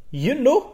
Yun no?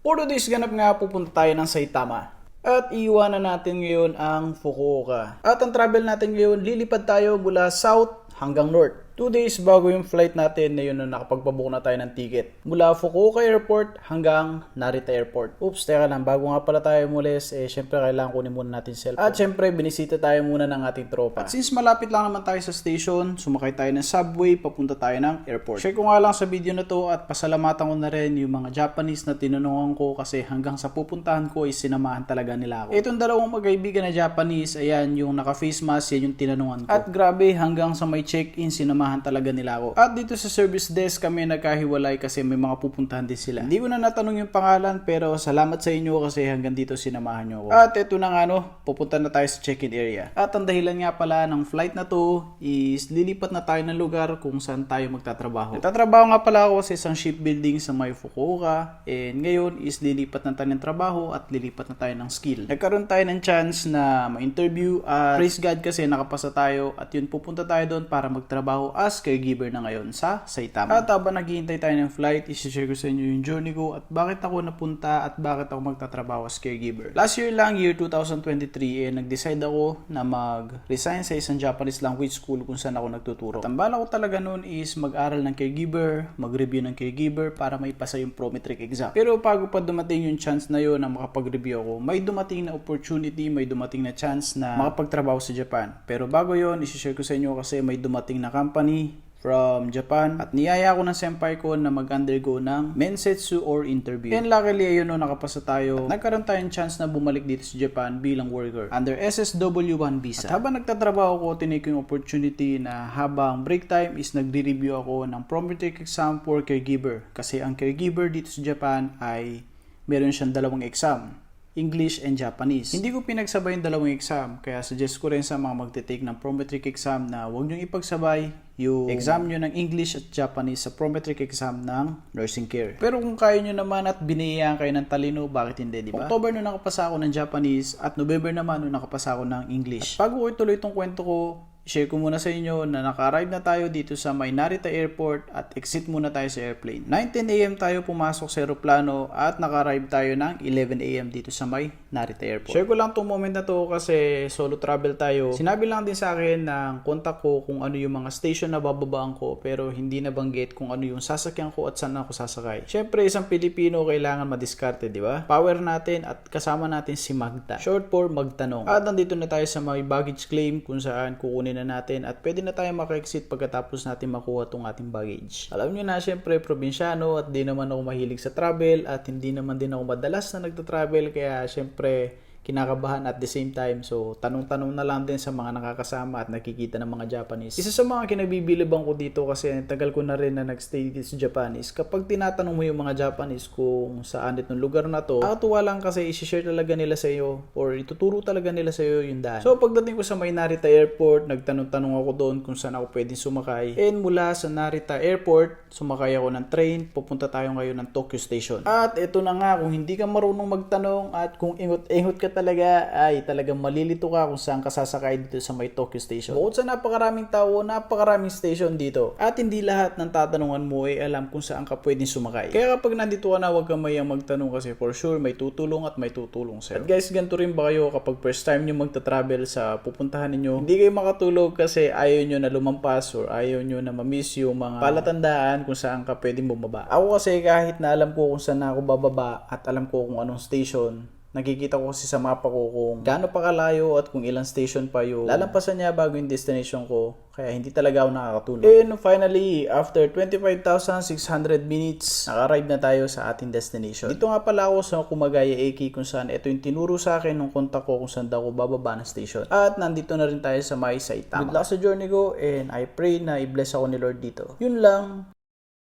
For today's ganap nga pupunta tayo ng Saitama. At iiwanan natin ngayon ang Fukuoka. At ang travel natin ngayon, lilipad tayo mula south hanggang north. 2 days bago yung flight natin na yun na nakapagpabook na tayo ng ticket. Mula Fukuoka Airport hanggang Narita Airport. Oops, teka lang. Bago nga pala tayo mulis, syempre kailangan kunin muna natin cellphone. At syempre, binisita tayo muna ng ating tropa. At since malapit lang naman tayo sa station, sumakay tayo ng subway, papunta tayo ng airport. Share ko nga lang sa video na to at pasalamatan ko na rin yung mga Japanese na tinanungan ko kasi hanggang sa pupuntahan ko is sinamahan talaga nila ako. Itong dalawang magkaibigan na Japanese, ayan, yung naka-face mask, yan yung tinanungan ko. At grabe, hanggang sa may check-in, sinamahan talaga nila ako. At dito sa service desk kami nagkahiwalay kasi may mga pupuntahan din sila. Hindi ko na natanong yung pangalan pero salamat sa inyo kasi hanggang dito sinamahan nyo ako. At ito na nga pupunta na tayo sa check-in area. At ang dahilan nga pala ng flight na to is lilipat na tayo ng lugar kung saan tayo magtatrabaho. Nagtatrabaho nga pala ako sa isang shipbuilding sa may Fukuoka and ngayon is lilipat na tayo ng trabaho at lilipat na tayo ng skill. Nagkaroon tayo ng chance na ma-interview at praise God kasi nakapasa tayo at yun pupunta tayo doon para magtrabaho as caregiver na ngayon sa Saitama. At habang naghihintay tayo ng flight, isi-share ko sa inyo yung journey ko at bakit ako napunta at bakit ako magtatrabaho as caregiver. Last year lang, year 2023, nag-decide ako na mag-resign sa isang Japanese language school kung saan ako nagtuturo. At ang bala ko talaga noon is mag-aral ng caregiver, mag-review ng caregiver para maipasa yung prometric exam. Pero bago pa dumating yung chance na yun na makapag-review ako, may dumating na opportunity, may dumating na chance na makapagtrabaho sa Japan. Pero bago yun, isi-share ko sa inyo kasi may dumating na company from Japan at niyaya ko ng senpai ko na mag-undergo ng mensetsu or interview. And luckily, ayun nakapasa tayo. At nagkaroon tayong chance na bumalik dito sa Japan bilang worker under SSW1 visa. At habang nagtatrabaho ko, tinake yung opportunity na habang break time is nagre-review ako ng prometric exam for caregiver. Kasi ang caregiver dito sa Japan ay meron siyang dalawang exam. English and Japanese. Hindi ko pinagsabay yung dalawang exam, kaya suggest ko rin sa mga magte-take ng prometric exam na huwag nyo ipagsabay yung exam nyo ng English at Japanese sa prometric exam ng nursing care. Pero kung kaya nyo naman at biniyayaan kayo ng talino, bakit hindi, di ba? October nung nakapasa ako ng Japanese at November naman nung nakapasa ako ng English. At bago ko ituloy itong kwento ko, share ko muna sa inyo na naka-arrive na tayo dito sa may Narita Airport at exit muna tayo sa airplane. 9:10 AM tayo pumasok sa aeroplano at naka-arrive tayo ng 11 AM dito sa may Narita Airport. Share ko lang itong moment na to kasi solo travel tayo. Sinabi lang din sa akin ng kontak ko kung ano yung mga station na bababaan ko pero hindi nabanggit kung ano yung sasakyan ko at saan ako sasakay. Syempre isang Pilipino kailangan madiskarte, di ba? Power natin at kasama natin si Magta. Short for Magtanong. At nandito na tayo sa may baggage claim kung saan kukunin na natin at pwede na tayo maka-exit pagkatapos natin makuha tong ating baggage. Alam nyo na, syempre probinsyano at di naman ako mahilig sa travel at hindi naman din ako madalas na nagta-travel kaya syempre kinakabahan at the same time. So, tanong-tanong na lang din sa mga nakakasama at nakikita ng mga Japanese. Isa sa mga kinabibilibang ko dito kasi tagal ko na rin na nagstay dito sa Japanese. Kapag tinatanong mo yung mga Japanese kung saan itong lugar na to, nakatuwa lang kasi isi-share talaga nila sa iyo or ituturo talaga nila sa iyo yung daan. So, pagdating ko sa may Narita Airport, nagtanong-tanong ako doon kung saan ako pwedeng sumakay. And mula sa Narita Airport, sumakay ako ng train, pupunta tayo ngayon ng Tokyo Station. At ito na nga, kung hindi ka marunong magtanong at kung ingot-ingot ka talaga ay talagang malilito ka kung saan ka sasakay dito sa may Tokyo Station. Bukod sa napakaraming tao, napakaraming station dito. At hindi lahat ng tatanungan mo ay alam kung saan ka pwedeng sumakay. Kaya kapag nandito ka na, huwag kang mayang magtanong kasi for sure may tutulong at may tutulong sa'yo. At guys, ganito rin ba kayo kapag first time nyo magta-travel sa pupuntahan ninyo? Hindi kayo makatulog kasi ayaw nyo na lumampas or ayaw nyo na mamiss yung mga palatandaan kung saan ka pwedeng bumaba. Ako kasi kahit na alam ko kung saan ako bababa at alam ko kung anong station, nakikita ko kasi sa mapa ko kung gaano pa kalayo at kung ilang station pa yung lalampasan niya bago yung destination ko. Kaya hindi talaga ako nakakatulog. And finally, after 25,600 minutes, naka-arrive na tayo sa ating destination. Dito nga pala ako sa Kumagaya Eki kung saan ito yung tinuro sa akin ng kontak ko kung saan daw ako bababa ng station. At nandito na rin tayo sa may Saitama. Good luck sa journey ko and I pray na i-bless ako ni Lord dito. Yun lang.